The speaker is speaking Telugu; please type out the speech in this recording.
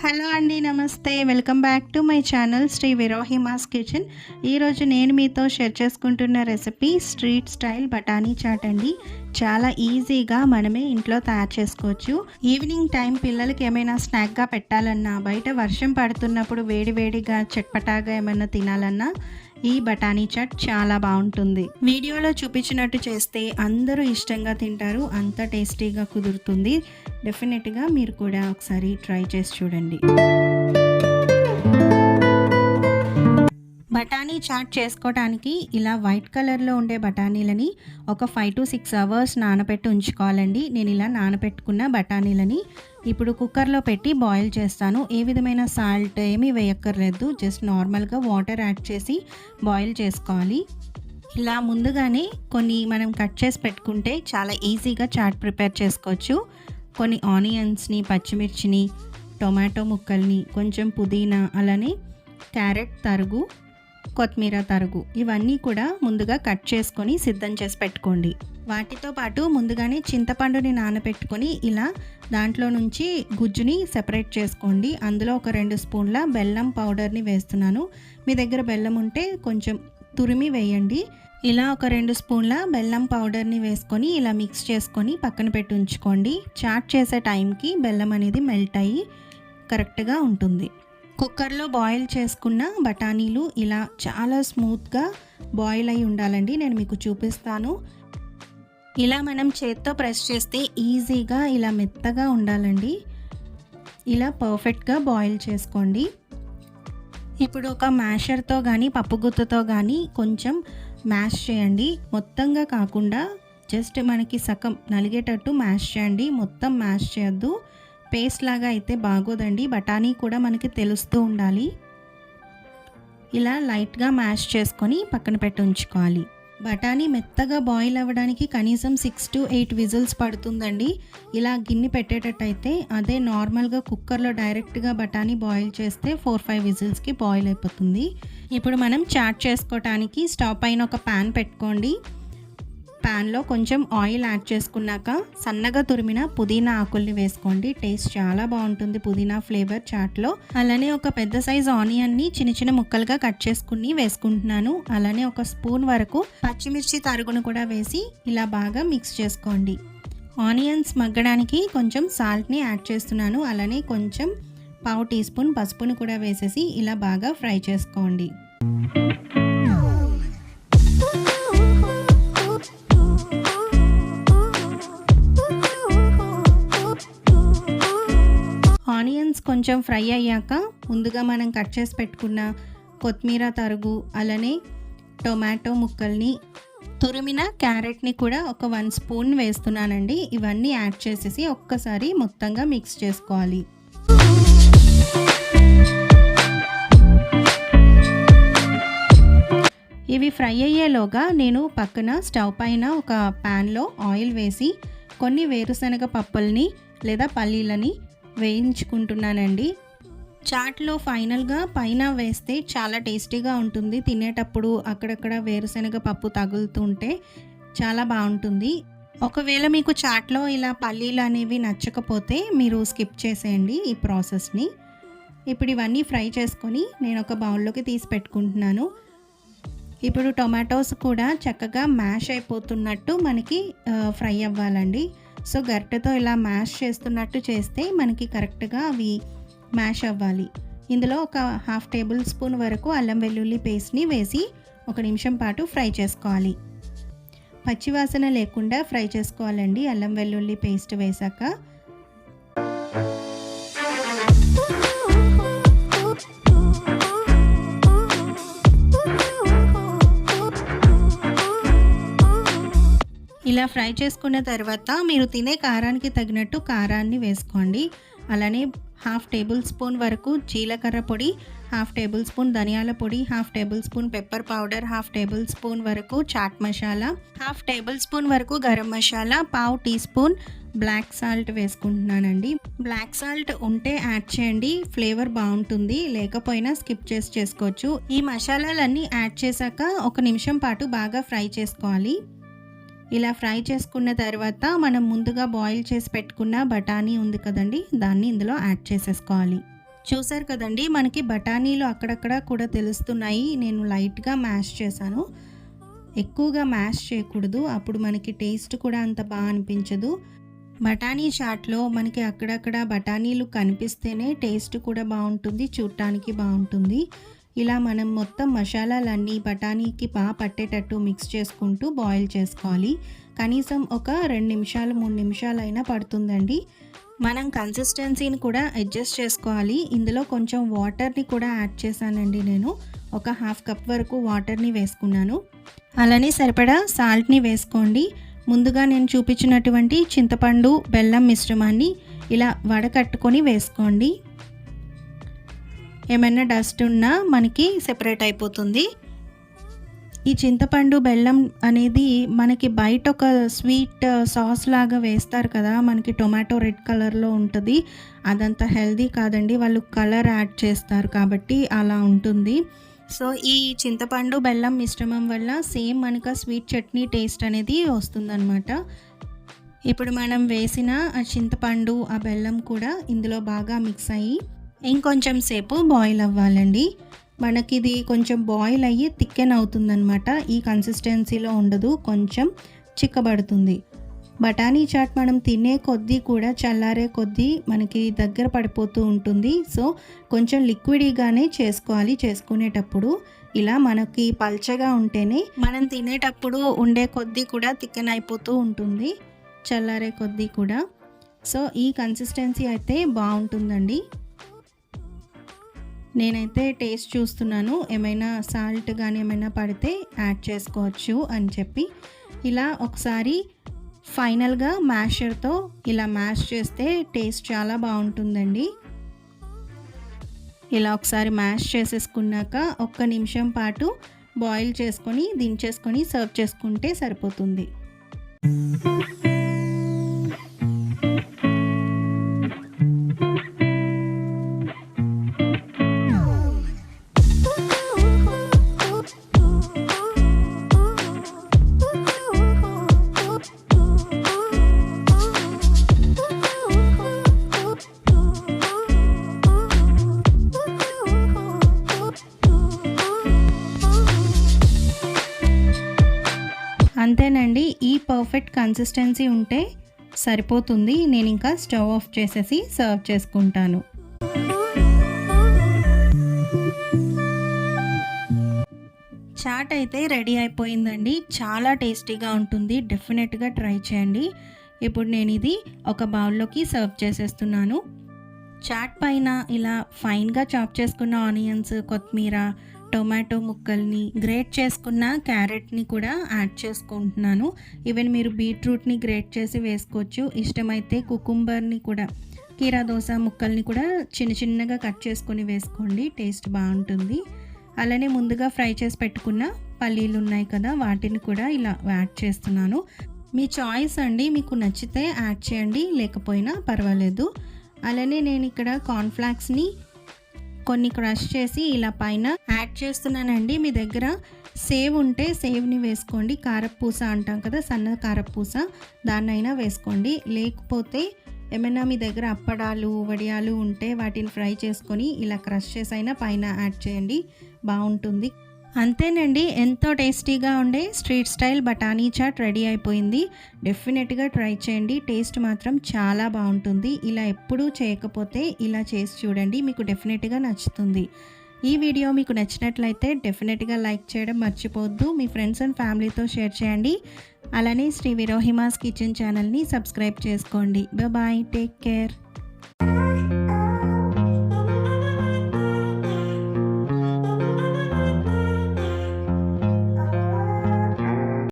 హలో అండి, నమస్తే. Welcome back to my channel Shri విరోహిమాస్ kitchen. ఈరోజు నేను మీతో షేర్ చేసుకుంటున్న రెసిపీ స్ట్రీట్ స్టైల్ బఠానీ చాట్ అండి. చాలా ఈజీగా మనమే ఇంట్లో తయారు చేసుకోవచ్చు. ఈవినింగ్ టైం పిల్లలకి ఏమైనా స్నాక్గా పెట్టాలన్నా, బయట వర్షం పడుతున్నప్పుడు వేడివేడిగా చట్పటాగా ఏమైనా తినాలన్నా ఈ బఠానీ చాట్ చాలా బాగుంటుంది. వీడియోలో చూపించినట్టు చేస్తే అందరూ ఇష్టంగా తింటారు, అంత టేస్టీగా కుదురుతుంది. డెఫినెట్గా మీరు కూడా ఒకసారి ట్రై చేసి చూడండి. బఠానీ చాట్ చేసుకోవడానికి ఇలా వైట్ కలర్లో ఉండే బఠానీలని ఒక 5 to 6 అవర్స్ నానబెట్టి ఉంచుకోవాలండి. నేను ఇలా నానబెట్టుకున్న బఠానీలని ఇప్పుడు కుక్కర్లో పెట్టి బాయిల్ చేస్తాను. ఏ విధమైన సాల్ట్ ఏమీ వేయక్కర్లేదు, జస్ట్ నార్మల్గా వాటర్ యాడ్ చేసి బాయిల్ చేసుకోవాలి. ఇలా ముందుగానే కొన్ని మనం కట్ చేసి పెట్టుకుంటే చాలా ఈజీగా చాట్ ప్రిపేర్ చేసుకోవచ్చు. కొన్ని ఆనియన్స్ని, పచ్చిమిర్చిని, టొమాటో ముక్కల్ని, కొంచెం పుదీనా, అలానే క్యారెట్ తరుగు, కొత్తిమీర తరుగు, ఇవన్నీ కూడా ముందుగా కట్ చేసుకొని సిద్ధం చేసి పెట్టుకోండి. వాటితో పాటు ముందుగానే చింతపండుని నానబెట్టుకొని ఇలా దాంట్లో నుంచి గుజ్జుని సెపరేట్ చేసుకోండి. అందులో ఒక 2 స్పూన్ల బెల్లం పౌడర్ని వేస్తున్నాను. మీ దగ్గర బెల్లం ఉంటే కొంచెం తురిమి వేయండి. ఇలా ఒక 2 స్పూన్ల బెల్లం పౌడర్ని వేసుకొని ఇలా మిక్స్ చేసుకొని పక్కన పెట్టి ఉంచుకోండి. చాట్ చేసే టైంకి బెల్లం అనేది మెల్ట్ అయ్యి కరెక్ట్గా ఉంటుంది. కుక్కర్లో బాయిల్ చేసుకున్న బఠానీలు ఇలా చాలా స్మూత్గా బాయిల్ అయి ఉండాలండి. నేను మీకు చూపిస్తాను. ఇలా మనం చేత్తో ప్రెస్ చేస్తే ఈజీగా ఇలా మెత్తగా ఉండాలండి. ఇలా పర్ఫెక్ట్గా బాయిల్ చేసుకోండి. ఇప్పుడు ఒక మ్యాషర్తో కానీ పప్పుగుత్తతో కానీ కొంచెం మ్యాష్ చేయండి. మొత్తంగా కాకుండా జస్ట్ మనకి సగం నలిగేటట్టు మ్యాష్ చేయండి, మొత్తం మ్యాష్ చేయొద్దు. పేస్ట్ లాగా అయితే బాగోదండి, బఠానీ కూడా మనకి తెలుస్తూ ఉండాలి. ఇలా లైట్గా మ్యాష్ చేసుకొని పక్కన పెట్టి ఉంచుకోవాలి. బఠానీ మెత్తగా బాయిల్ అవ్వడానికి కనీసం 6 to 8 విజిల్స్ పడుతుందండి. ఇలా గిన్నె పెట్టేటట్టయితే, అదే నార్మల్గా కుక్కర్లో డైరెక్ట్గా బఠానీ బాయిల్ చేస్తే 4-5 విజిల్స్కి బాయిల్ అయిపోతుంది. ఇప్పుడు మనం చాట్ చేసుకోవటానికి స్టవ్ పైన ఒక ప్యాన్ పెట్టుకోండి. ప్యాన్లో కొంచెం ఆయిల్ యాడ్ చేసుకున్నాక సన్నగా తురిమిన పుదీనా ఆకుల్ని వేసుకోండి. టేస్ట్ చాలా బాగుంటుంది పుదీనా ఫ్లేవర్ చాట్లో. అలానే ఒక పెద్ద సైజు ఆనియన్ని చిన్న చిన్న ముక్కలుగా కట్ చేసుకుని వేసుకుంటున్నాను. అలానే ఒక స్పూన్ వరకు పచ్చిమిర్చి తరుగును కూడా వేసి ఇలా బాగా మిక్స్ చేసుకోండి. ఆనియన్స్ మగ్గడానికి కొంచెం సాల్ట్ని యాడ్ చేస్తున్నాను. అలానే కొంచెం 1/2 టీ స్పూన్ పసుపుని కూడా వేసేసి ఇలా బాగా ఫ్రై చేసుకోండి. ఆనియన్స్ కొంచెం ఫ్రై అయ్యాక ముందుగా మనం కట్ చేసి పెట్టుకున్న కొత్తిమీర తరుగు, అలానే టొమాటో ముక్కల్ని, తురిమిన క్యారెట్ని కూడా ఒక 1 స్పూన్ వేస్తున్నానండి. ఇవన్నీ యాడ్ చేసేసి ఒక్కసారి మొత్తంగా మిక్స్ చేసుకోవాలి. ఇవి ఫ్రై అయ్యేలోగా నేను పక్కన స్టవ్ పైన ఒక ప్యాన్లో ఆయిల్ వేసి కొన్ని వేరుశనగ పప్పుల్ని లేదా పల్లీలని వేయించుకుంటున్నానండి. చాట్లో ఫైనల్గా పైన వేస్తే చాలా టేస్టీగా ఉంటుంది. తినేటప్పుడు అక్కడక్కడ వేరుశనగ పప్పు తగులుతుంటే చాలా బాగుంటుంది. ఒకవేళ మీకు చాట్లో ఇలా పల్లీలు అనేవి నచ్చకపోతే మీరు స్కిప్ చేసేయండి ఈ ప్రాసెస్ని. ఇప్పుడు ఇవన్నీ ఫ్రై చేసుకొని నేను ఒక బౌల్లోకి తీసి పెట్టుకుంటున్నాను. ఇప్పుడు టొమాటోస్ కూడా చక్కగా మ్యాష్ అయిపోతున్నట్టు మనకి ఫ్రై అవ్వాలండి. సో గరిటెతో ఇలా మ్యాష్ చేస్తున్నట్టు చేస్తే మనకి కరెక్ట్గా అవి మ్యాష్ అవ్వాలి. ఇందులో ఒక 1/2 టేబుల్ స్పూన్ వరకు అల్లం వెల్లుల్లి పేస్ట్ని వేసి 1 నిమిషం పాటు ఫ్రై చేసుకోవాలి. పచ్చివాసన లేకుండా ఫ్రై చేసుకోవాలండి అల్లం వెల్లుల్లి పేస్ట్ వేసాక. ఇలా ఫ్రై చేసుకున్న తర్వాత మీరు తినే కారానికి తగినట్టు కారాన్ని వేసుకోండి. అలానే 1/2 టేబుల్ స్పూన్ వరకు జీలకర్ర పొడి, 1/2 టేబుల్ స్పూన్ ధనియాల పొడి, 1/2 tablespoon pepper powder, 1/2 tablespoon వరకు చాట్ మసాలా, 1/2 టేబుల్ స్పూన్ వరకు garam masala, 1/2 teaspoon black salt వేసుకుంటున్నానండి. బ్లాక్ సాల్ట్ ఉంటే యాడ్ చేయండి, ఫ్లేవర్ బాగుంటుంది. లేకపోయినా స్కిప్ చేసి చేసుకోవచ్చు. ఈ మసాలాలన్నీ యాడ్ చేశాక 1 నిమిషం పాటు బాగా ఫ్రై చేసుకోవాలి. ఇలా ఫ్రై చేసుకున్న తర్వాత మనం ముందుగా బాయిల్ చేసి పెట్టుకున్న బఠానీ ఉంది కదండి, దాన్ని ఇందులో యాడ్ చేసేసుకోవాలి. చూసారు కదండి, మనకి బఠానీలు అక్కడక్కడ కూడా తెలుస్తున్నాయి. నేను లైట్గా మ్యాష్ చేశాను. ఎక్కువగా మ్యాష్ చేయకూడదు, అప్పుడు మనకి టేస్ట్ కూడా అంత బాగా అనిపించదు. బఠానీ చాట్లో మనకి అక్కడక్కడ బఠానీలు కనిపిస్తేనే టేస్ట్ కూడా బాగుంటుంది, చూడటానికి బాగుంటుంది. ఇలా మనం మొత్తం మసాలాలన్నీ బఠానీకి బాగా పట్టేటట్టు మిక్స్ చేసుకుంటూ బాయిల్ చేసుకోవాలి. కనీసం ఒక 2 నిమిషాలు 3 నిమిషాలైనా పడుతుందండి. మనం కన్సిస్టెన్సీని కూడా అడ్జస్ట్ చేసుకోవాలి. ఇందులో కొంచెం వాటర్ని కూడా యాడ్ చేశానండి. నేను ఒక హాఫ్ కప్ వరకు వాటర్ని వేసుకున్నాను. అలానే సరిపడా సాల్ట్ని వేసుకోండి. ముందుగా నేను చూపించినటువంటి చింతపండు బెల్లం మిశ్రమాన్ని ఇలా వడకట్టుకొని వేసుకోండి. ఏమైనా డస్ట్ ఉన్నా మనకి సెపరేట్ అయిపోతుంది. ఈ చింతపండు బెల్లం అనేది మనకి బయట ఒక స్వీట్ సాస్ లాగా వేస్తారు కదా, మనకి టొమాటో రెడ్ కలర్లో ఉంటుంది. అదంత హెల్దీ కాదండి, వాళ్ళు కలర్ యాడ్ చేస్తారు కాబట్టి అలా ఉంటుంది. సో ఈ చింతపండు బెల్లం మిశ్రమం వల్ల సేమ్ మనకు స్వీట్ చట్నీ టేస్ట్ అనేది వస్తుందన్నమాట. ఇప్పుడు మనం వేసిన ఆ చింతపండు ఆ బెల్లం కూడా ఇందులో బాగా మిక్స్ అయ్యి ఇంకొంచెం సేపు బాయిల్ అవ్వాలండి. మనకి ఇది కొంచెం బాయిల్ అయ్యి థిక్కెన్ అవుతుందన్నమాట. ఈ కన్సిస్టెన్సీలో ఉండదు, కొంచెం చిక్కబడుతుంది. బఠానీ చాట్ మనం తినే కొద్దీ కూడా చల్లారే కొద్దీ మనకి దగ్గర పడిపోతూ ఉంటుంది. సో కొంచెం లిక్విడీగానే చేసుకోవాలి. చేసుకునేటప్పుడు ఇలా మనకి పల్చగా ఉంటేనే మనం తినేటప్పుడు ఉండే కొద్దీ కూడా థిక్కెన్ అయిపోతూ ఉంటుంది, చల్లారే కొద్దీ కూడా. సో ఈ కన్సిస్టెన్సీ అయితే బాగుంటుందండి. నేనైతే టేస్ట్ చూస్తున్నాను, ఏమైనా సాల్ట్ కానీ ఏమైనా పడితే యాడ్ చేసుకోవచ్చు అని చెప్పి. ఇలా ఒకసారి ఫైనల్గా మ్యాషర్తో ఇలా మ్యాష్ చేస్తే టేస్ట్ చాలా బాగుంటుందండి. ఇలా ఒకసారి మ్యాష్ చేసేసుకున్నాక 1 నిమిషం పాటు బాయిల్ చేసుకొని దించేసుకొని సర్వ్ చేసుకుంటే సరిపోతుంది. అంతేనండి, ఈ పర్ఫెక్ట్ కన్సిస్టెన్సీ ఉంటే సరిపోతుంది. నేను ఇంకా స్టవ్ ఆఫ్ చేసేసి సర్వ్ చేసుకుంటాను. చాట్ అయితే రెడీ అయిపోయిందండి. చాలా టేస్టీగా ఉంటుంది, డెఫినెట్గా ట్రై చేయండి. ఇప్పుడు నేను ఇది ఒక బౌల్లోకి సర్వ్ చేసేస్తున్నాను. చాట్ పైన ఇలా ఫైన్గా చాప్ చేసుకున్న ఆనియన్స్, కొత్తిమీర, టొమాటో ముక్కల్ని, గ్రేట్ చేసుకున్న క్యారెట్ని కూడా యాడ్ చేసుకుంటున్నాను. ఈవెన్ మీరు బీట్రూట్ని గ్రేట్ చేసి వేసుకోవచ్చు. ఇష్టమైతే కుకుంబర్ని కూడా, కీరా దోస ముక్కల్ని కూడా చిన్న చిన్నగా కట్ చేసుకొని వేసుకోండి, టేస్ట్ బాగుంటుంది. అలానే ముందుగా ఫ్రై చేసి పెట్టుకున్న పల్లీలు ఉన్నాయి కదా, వాటిని కూడా ఇలా యాడ్ చేస్తున్నాను. మీ చాయిస్ అండి, మీకు నచ్చితే యాడ్ చేయండి, లేకపోయినా పర్వాలేదు. అలానే నేను ఇక్కడ కార్న్ఫ్లాక్స్ని కొన్ని క్రష్ చేసి ఇలా పైన యాడ్ చేస్తున్నానండి. మీ దగ్గర సేవ్ ఉంటే సేవ్ని వేసుకోండి. కారపూస అంటాం కదా, సన్న కారపూస, దాన్నైనా వేసుకోండి. లేకపోతే ఏమైనా మీ దగ్గర అప్పడాలు, వడియాలు ఉంటే వాటిని ఫ్రై చేసుకొని ఇలా క్రష్ చేసి అయినా పైన యాడ్ చేయండి, బాగుంటుంది. అంతేనండి, ఎంతో టేస్టీగా ఉండే స్ట్రీట్ స్టైల్ బఠానీ చాట్ రెడీ అయిపోయింది. డెఫినెట్గా ట్రై చేయండి, టేస్ట్ మాత్రం చాలా బాగుంటుంది. ఇలా ఎప్పుడూ చేయకపోతే ఇలా చేసి చూడండి, మీకు డెఫినెట్గా నచ్చుతుంది. ఈ వీడియో మీకు నచ్చినట్లయితే డెఫినెట్గా లైక్ చేయడం మర్చిపోవద్దు. మీ ఫ్రెండ్స్ అండ్ ఫ్యామిలీతో షేర్ చేయండి. అలానే శ్రీ విరోహిమాస్ కిచెన్ ఛానల్ని సబ్స్క్రైబ్ చేసుకోండి. Bye, take care.